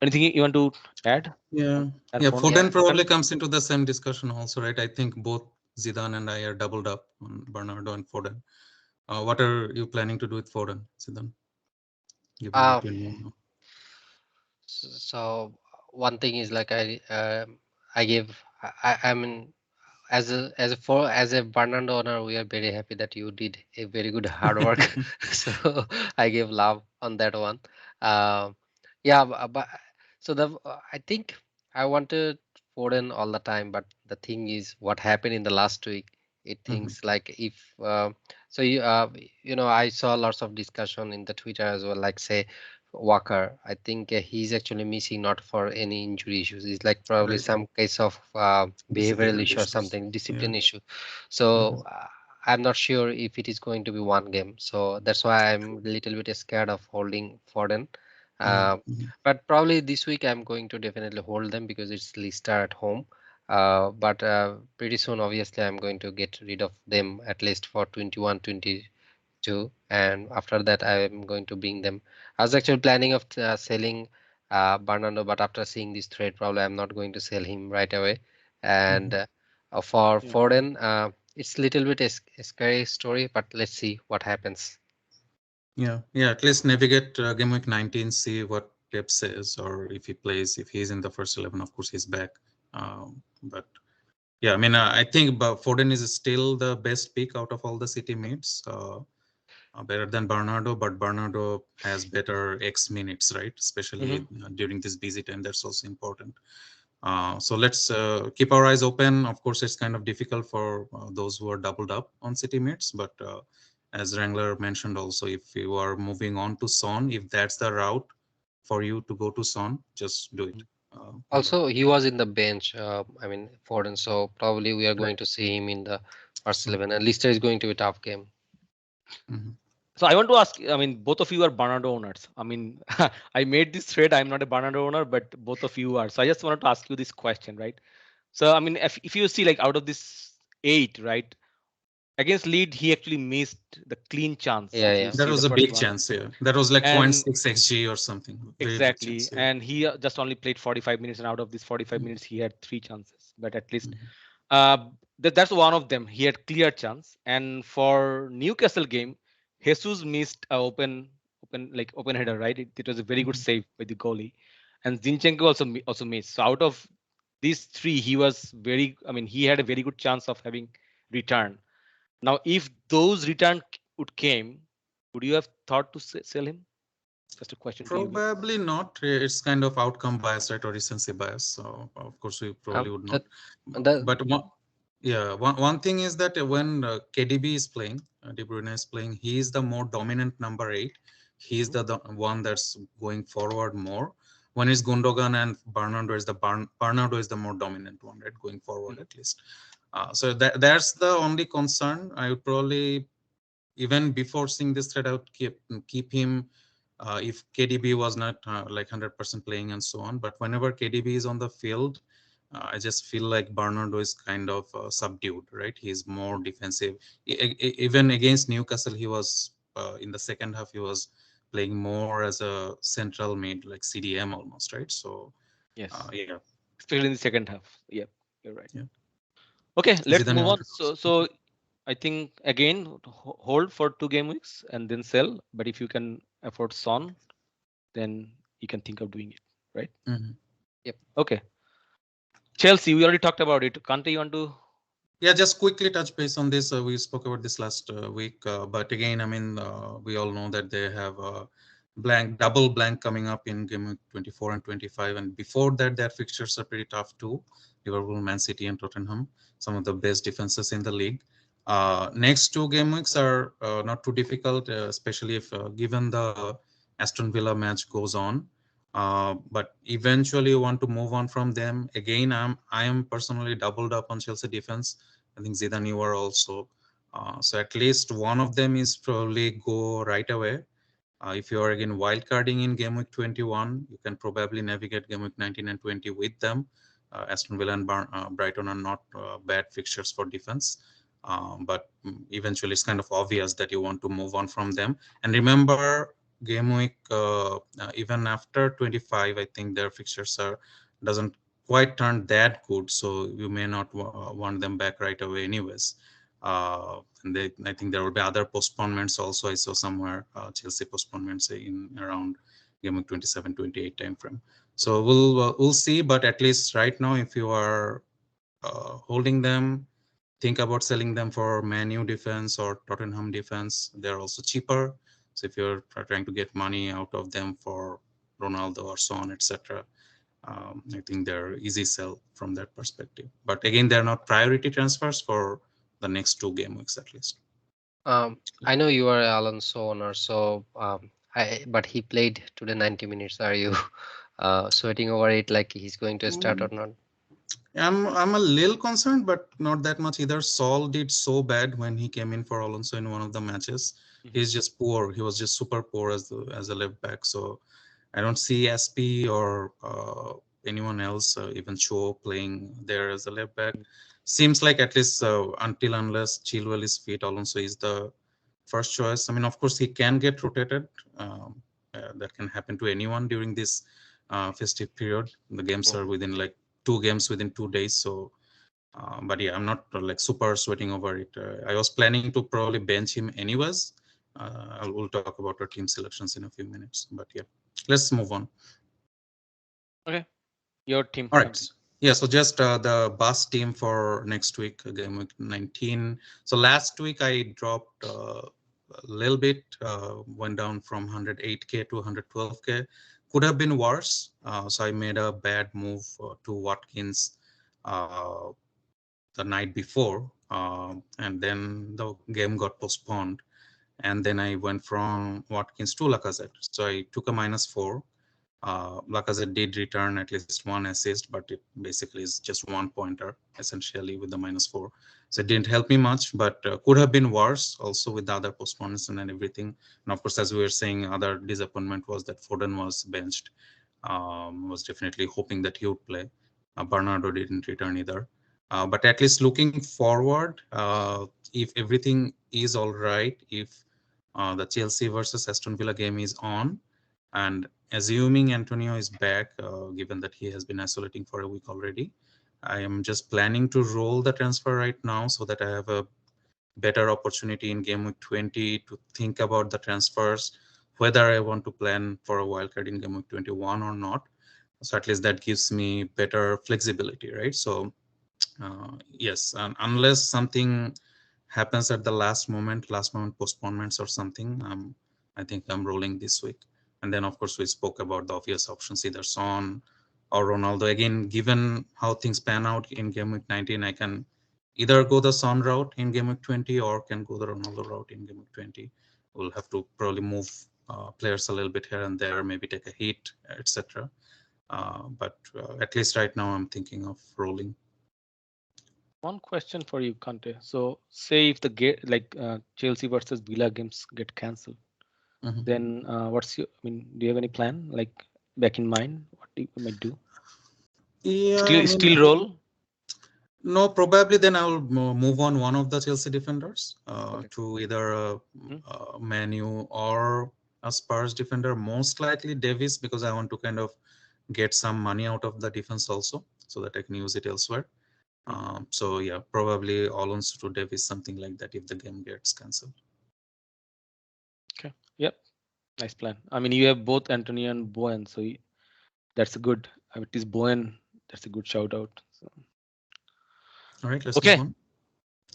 Anything you want to add? Yeah, And yeah. for Yeah. Foden probably comes into the same discussion also, right? I think both Zidane and I are doubled up on Bernardo and Foden. What are you planning to do with Foden, Zidane? Given Uh, what you know now. so one thing is like I give I mean as a Bernardo owner, we are very happy that you did a very good hard work. So I give love on that one. Yeah, but so I think I wanted Foden all the time, but the thing is, what happened in the last week? It Mhm. thinks like if so you know, I saw lots of discussion in the Twitter as well, like say Walker. I think he's actually missing not for any injury issues. It's like probably Right. some case of behavioral Disciplinary issue or issues. something, Yeah. discipline issue. So Mhm. I'm not sure if it is going to be one game. So that's why I'm a little bit scared of holding Foden. Mhm. Uh, Mhm. but probably this week I'm going to definitely hold them because it's Leicester at home. But pretty soon, obviously, I'm going to get rid of them at least for 21, 22, and after that I am going to bring them. I was actually planning of selling Bernardo, but after seeing this thread, probably I'm not going to sell him right away. And Mhm. for yeah. Foden, it's little bit a scary story, but let's see what happens. Yeah, yeah. At least navigate game week 19, see what Pep says, or if he plays, if he's in the first 11, of course he's back. But yeah, I mean, I think Foden is still the best pick out of all the City mates, better than Bernardo. But Bernardo has better X minutes, right? Especially Hmm. during this busy time, that's also important. So let's keep our eyes open. Of course, it's kind of difficult for those who are doubled up on City mates, but as Wrangler mentioned also, if you are moving on to Son, if that's the route for you to go to Son, just do it. Yeah. Also, he was in the bench. I mean, Foden. So probably we are Right. going to see him in the first So, 11. And Leicester is going to be a tough game. mhm. So I want to ask. I mean, both of you are Bernardo owners. I mean, I made this thread. I'm not a Bernardo owner, but both of you are. So I just wanted to ask you this question, right? So I mean, if you see like out of this 8, right, against Lead, he actually missed the clean chance. Yeah, If you yeah. That see the was a first big one, chance. Yeah, that was like and 0.6 xg or something. Very big chance. exactly, Yeah. and he just only played 45 minutes, and out of these 45 Mhm. minutes, he had 3 chances. But at least Mhm. uh, that's one of them. He had clear chance. And for Newcastle game, Jesus missed a open header, right? It was a very good Mhm. save by the goalie, and Zinchenko also missed. So out of these three, he was very. I mean, he had a very good chance of having return. Now, if those return would came, would you have thought to sell him? Just a question to you guys. Probably not. It's kind of outcome bias, right, or recency bias. So of course we probably would not. That the But one, yeah, one thing is that when KDB is playing, De Bruyne is playing, he is the more dominant number 8. He is Mhm. the one that's going forward more. When it's Gundogan and Bernardo is Bernardo is the more dominant one, right, going forward Mhm. at least. So that's the only concern. I would probably, even before seeing this thread, I would keep him if KDB was not like 100% playing and so on. But whenever KDB is on the field, I just feel like Bernardo is kind of subdued, right? He's more defensive. Even against Newcastle, he was in the second half. He was playing more as a central mid, like CDM almost, right? So Yes, yeah, especially in the second half. Yep, you're right. yeah. Okay, let's Zidane, you move on. wanted So I think again hold for 2 game weeks and then sell. But if you can afford Son, then you can think of doing it, right? to. yep. Okay, Chelsea. We already talked about it. Kante, you want to? Yeah, just quickly touch base on this. We spoke about this last week, but again, I mean, we all know that they have a double blank coming up in game week 24 and 25, and before that, their fixtures are pretty tough too. Liverpool, Man City, and Tottenham, some of the best defenses in the league. Next two game weeks are not too difficult, especially if given the Aston Villa match goes on. But eventually you want to move on from them. Again, I am personally doubled up on Chelsea defense. I think Zidane, you are also. So at least one of them is probably go right away. If you are again wildcarding in game week 21, you can probably navigate game week 19 and 20 with them. Aston Villa and Brighton are not bad fixtures for defense. But eventually it's kind of obvious that you want to move on from them. And remember, game week even after 25, I think their fixtures are doesn't quite turn that good, so you may not want them back right away anyways. And I think there will be other postponements also. I saw somewhere Chelsea postponements in around game week 27 28 time frame. So we'll see, but at least right now, if you are holding them, think about selling them for Man U defense or Tottenham defense. They're also cheaper. So if you're trying to get money out of them for Ronaldo or so on, etc., I think they're easy sell from that perspective. But again, they're not priority transfers for the next two game weeks at least. I know you are Alonso owner, so but he played today 90 minutes. Are you sweating over it like he's going to start or Mm, not? I'm a little concerned, but not that much either. Saul did so bad when he came in for Alonso in one of the matches. Mhm. He's just poor. He was just super poor as a left back. So I don't see SP or anyone else, even Cho, playing there as a left back. Seems like at least until unless Chilwell is fit, Alonso is the first choice. I mean, of course, he can get rotated. That can happen to anyone during this festive period. The games are Mhm. within like two games within 2 days. So, but yeah, I'm not like super sweating over it. I was planning to probably bench him anyways. We'll talk about our team selections in a few minutes. But yeah, let's move on. Okay, your team, All right. Kante. Yeah, so just the bus team for next week, game week 19. So last week I dropped a little bit, went down from 108K to 112K. Could have been worse. So I made a bad move to Watkins uh, the night before, and then the game got postponed. And then I went from Watkins to Lacazette. So I took a -4. Lacazette did return at least one assist, but it basically is just one pointer essentially with the -4. So it didn't help me much, but could have been worse also with the other postponements and everything. And of course, as we were saying, other disappointment was that Foden was benched. Was definitely hoping that he would play. Bernardo didn't return either. But at least looking forward, if everything is all right, if the Chelsea versus Aston Villa game is on, and assuming Antonio is back, given that he has been isolating for a week already, I am just planning to roll the transfer right now so that I have a better opportunity in game week 20 to think about the transfers, whether I want to plan for a wildcard in game week 21 or not. So at least that gives me better flexibility, right? So yes, unless something happens at the last moment postponements or something, I think I'm rolling this week. And then of course we spoke about the obvious options, either Son or Ronaldo. Again, given how things pan out in game week 19, I can either go the Son route in game week 20 or can go the Ronaldo route in game week 20. We'll have to probably move players a little bit here and there, maybe take a hit, etc. But at least right now I'm thinking of rolling. One question for you, Kante. So, say if the Chelsea versus Villa games get cancelled, Mhm. then what's your? I mean, do you have any plan like back in mind? What you might do? Yeah, I Still mean, roll? no, probably then I will move on one of the Chelsea defenders Okay. to either Hmm? Man U or a Spurs defender, most likely Davis, because I want to kind of get some money out of the defense also so that I can use it elsewhere. Hmm. So yeah, probably Alonso to Davis, something like that if the game gets cancelled. Okay. Yep. Nice plan. I mean, you have both Antonio and Bowen, so that's a good. I mean, it is Bowen. That's a good shout out. So. All right, let's move Okay. on.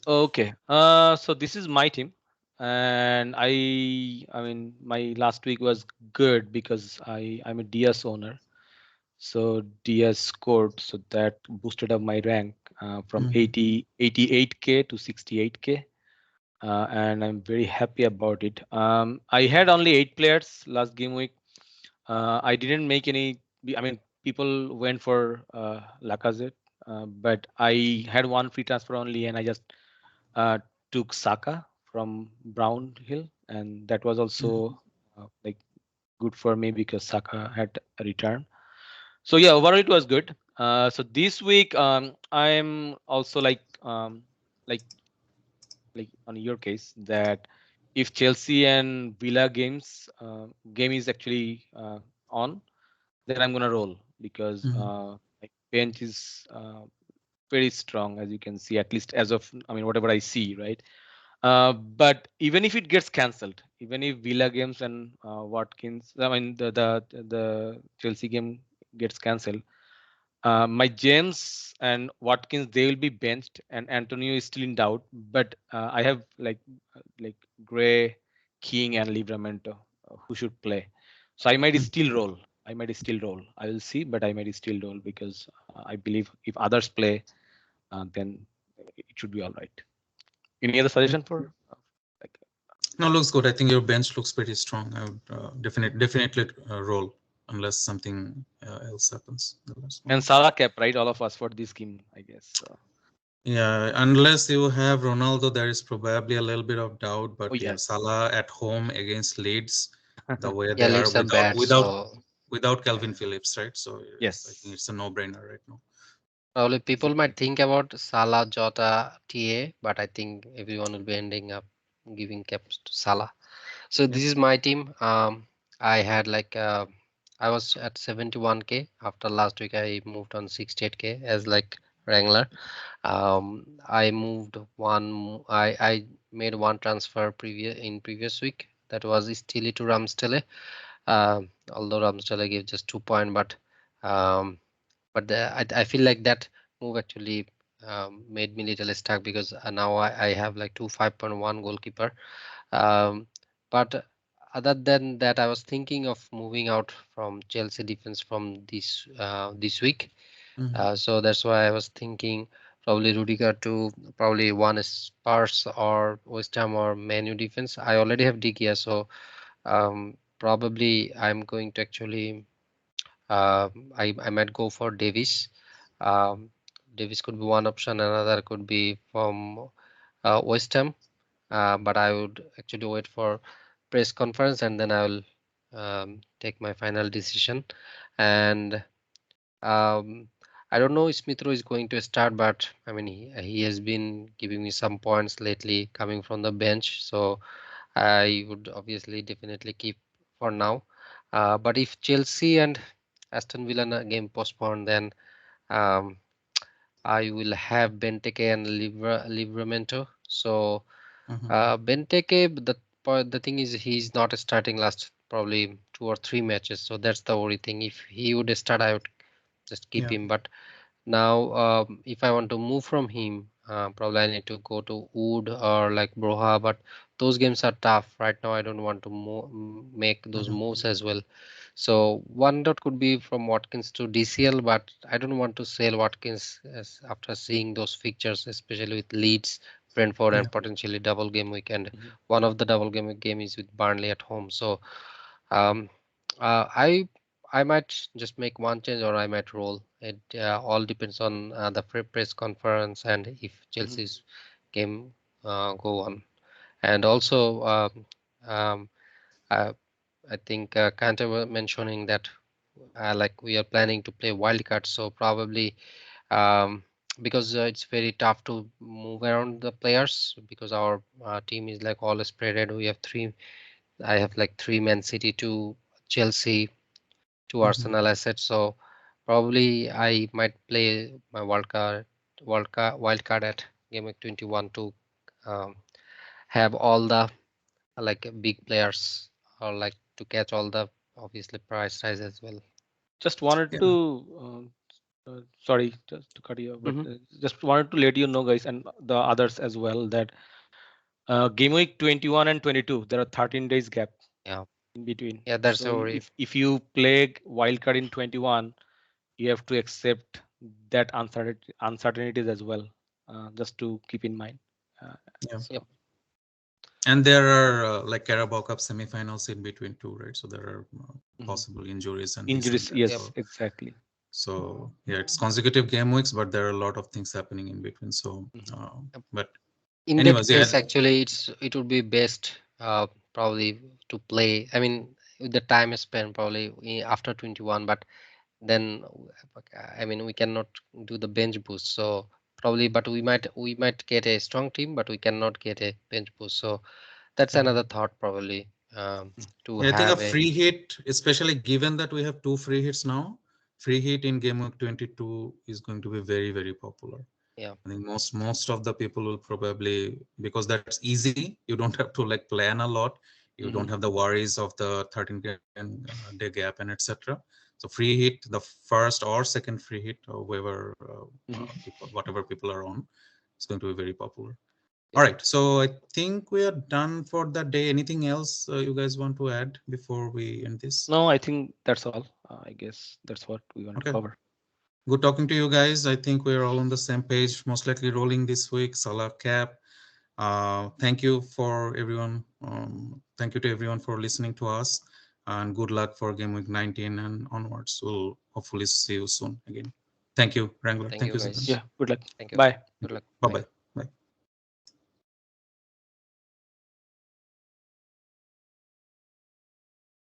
Okay. So this is my team, and I mean, my last week was good because I'm a DS owner. So DS scored, so that boosted up my rank from Mhm. 88K to 68K. and I'm very happy about it. I had only 8 players last game week. I didn't make any. I mean, people went for Lacazette, but I had one free transfer only, and I just uh, took Saka from Brown Hill, and that was Mhm. also like good for me because Saka had a return. So yeah, overall it was good. So this week, I'm also like like on your case that if Chelsea and Villa game is actually on, then I'm gonna roll because Mhm. like bench is very strong, as you can see, at least as of, I mean, whatever I see, right? But even if it gets cancelled, even if Villa games and Watkins, I mean the Chelsea game gets cancelled, my James and Watkins, they will be benched, and Antonio is still in doubt. But I have like Gray, King, and Livramento who should play. So I might Mhm. still roll. I might still roll. I will see, but I might still roll because I believe if others play, then it should be all right. Any other Yeah. suggestion for like? No, looks good. I think your bench looks pretty strong. I would definitely roll unless something else happens the last And moment. Salah kept right, all of us for this game, I guess. So. Yeah, unless you have Ronaldo, there is probably a little bit of doubt. Oh But yeah, yes. Salah at home against Leeds, the way Yeah, they are leads are without bad. without So without Calvin Phillips, right? So I think Yes. it's a no-brainer right now. probably people Exactly. might think about Salah, Jota, TA, but I think everyone will be ending up giving caps to Salah. So Yeah. this is my team. I had like I was at 71k after last week. I moved on 68k as like Wrangler. I moved I made one transfer previous week. That was Steely to Ramstele. Although Ramstele gave just 2 point, um, I feel like that move actually made me little stuck because now I have like 2 5.1 goalkeeper. Um, but other than that, I was thinking of moving out from Chelsea defense from this week. Mhm. So that's why I was thinking probably Rudiger to probably one is Spurs or West Ham or Man U defense. I already have De Gea, so probably I'm going to actually I might go for Davis. Um, Davis could be one option. Another could be from West Ham, but I would actually wait for press conference and then I will take my final decision. And um, I don't know if Smith Rowe is going to start, but I mean he has been giving me some points lately coming from the bench, so I would obviously definitely keep for now. But if Chelsea and Aston Villa game postponed, then um, I will have Benteke and Livramento. So Mhm. Benteke, the thing is he's not starting last probably 2 or 3 matches, so that's the only thing. If he would start, I would just keep Yeah. him. But now, if I want to move from him, probably I need to go to Wood or like Broha, but those games are tough. Right now, I don't want to make those Mhm. moves as well. So one dot could be from Watkins to DCL, but I don't want to sell Watkins after seeing those fixtures, especially with Leeds, Brentford, Yeah. and potentially double game weekend. Mhm. One of the double game is with Burnley at home. So um, I might just make one change or I might roll. It all depends on the press conference and if Mhm. Chelsea's game go on. And also, um, I, I think Kante was mentioning that like we are planning to play wildcard, so probably um, because it's very tough to move around the players because our team is like all spreaded. We have three. I have like three Man City, two Chelsea, two Mhm. Arsenal assets. So probably I might play my wild card at game week 21 to um, have all the like big players or like to catch all the obviously price rise as well. Just wanted Yeah. to, sorry, just to cut you off, but Hmm. just wanted to let you know, guys, and the others as well, that game week 21 and 22, there are 13 days gap Yeah, in between. yeah, that's So a worry. if you play wildcard in 21, you have to accept that uncertainties as well, just to keep in mind. Uh, Yeah. Yep. so. And there are like Carabao Cup semi-finals in between too, right? So there are Mhm. possible injuries and this and Injuries, that. Yep. yes, exactly. So yeah, it's consecutive game weeks, but there are a lot of things happening in between. So, Mhm. but In that anyways, yeah, case, actually, it would be best probably to play. I mean, with the time spent probably after 21, but then I mean we cannot do the bench boost. So probably, but we might get a strong team, but we cannot get a bench boost. So that's Mhm. another thought probably to Yeah, I think a have a free hit, especially given that we have 2 free hits now, free hit in game week 22 is going to be very, very popular. yeah. I think most of the people will probably, because that's easy. You don't have to like plan a lot. You don't Mhm. have the worries of the 13 day gap and etc. So free hit, the first or second free hit, or whoever Mhm. people, whatever people are on, is going to be very popular. All Yep. right, so I think we are done for the day. Anything else you guys want to add before we end this? No, I think that's all. I guess that's what we want to Okay. cover. Good talking to you guys. I think we're all on the same page. Most likely rolling this week. Salah cap. Thank you for everyone. Thank you to everyone for listening to us, and good luck for game week 19 and onwards. We'll hopefully see you soon again. Thank you, Wrangler. Thank Thank you you, Zidan. guys. Yeah, good luck. Thank you. Bye. Good luck. Bye Bye. bye.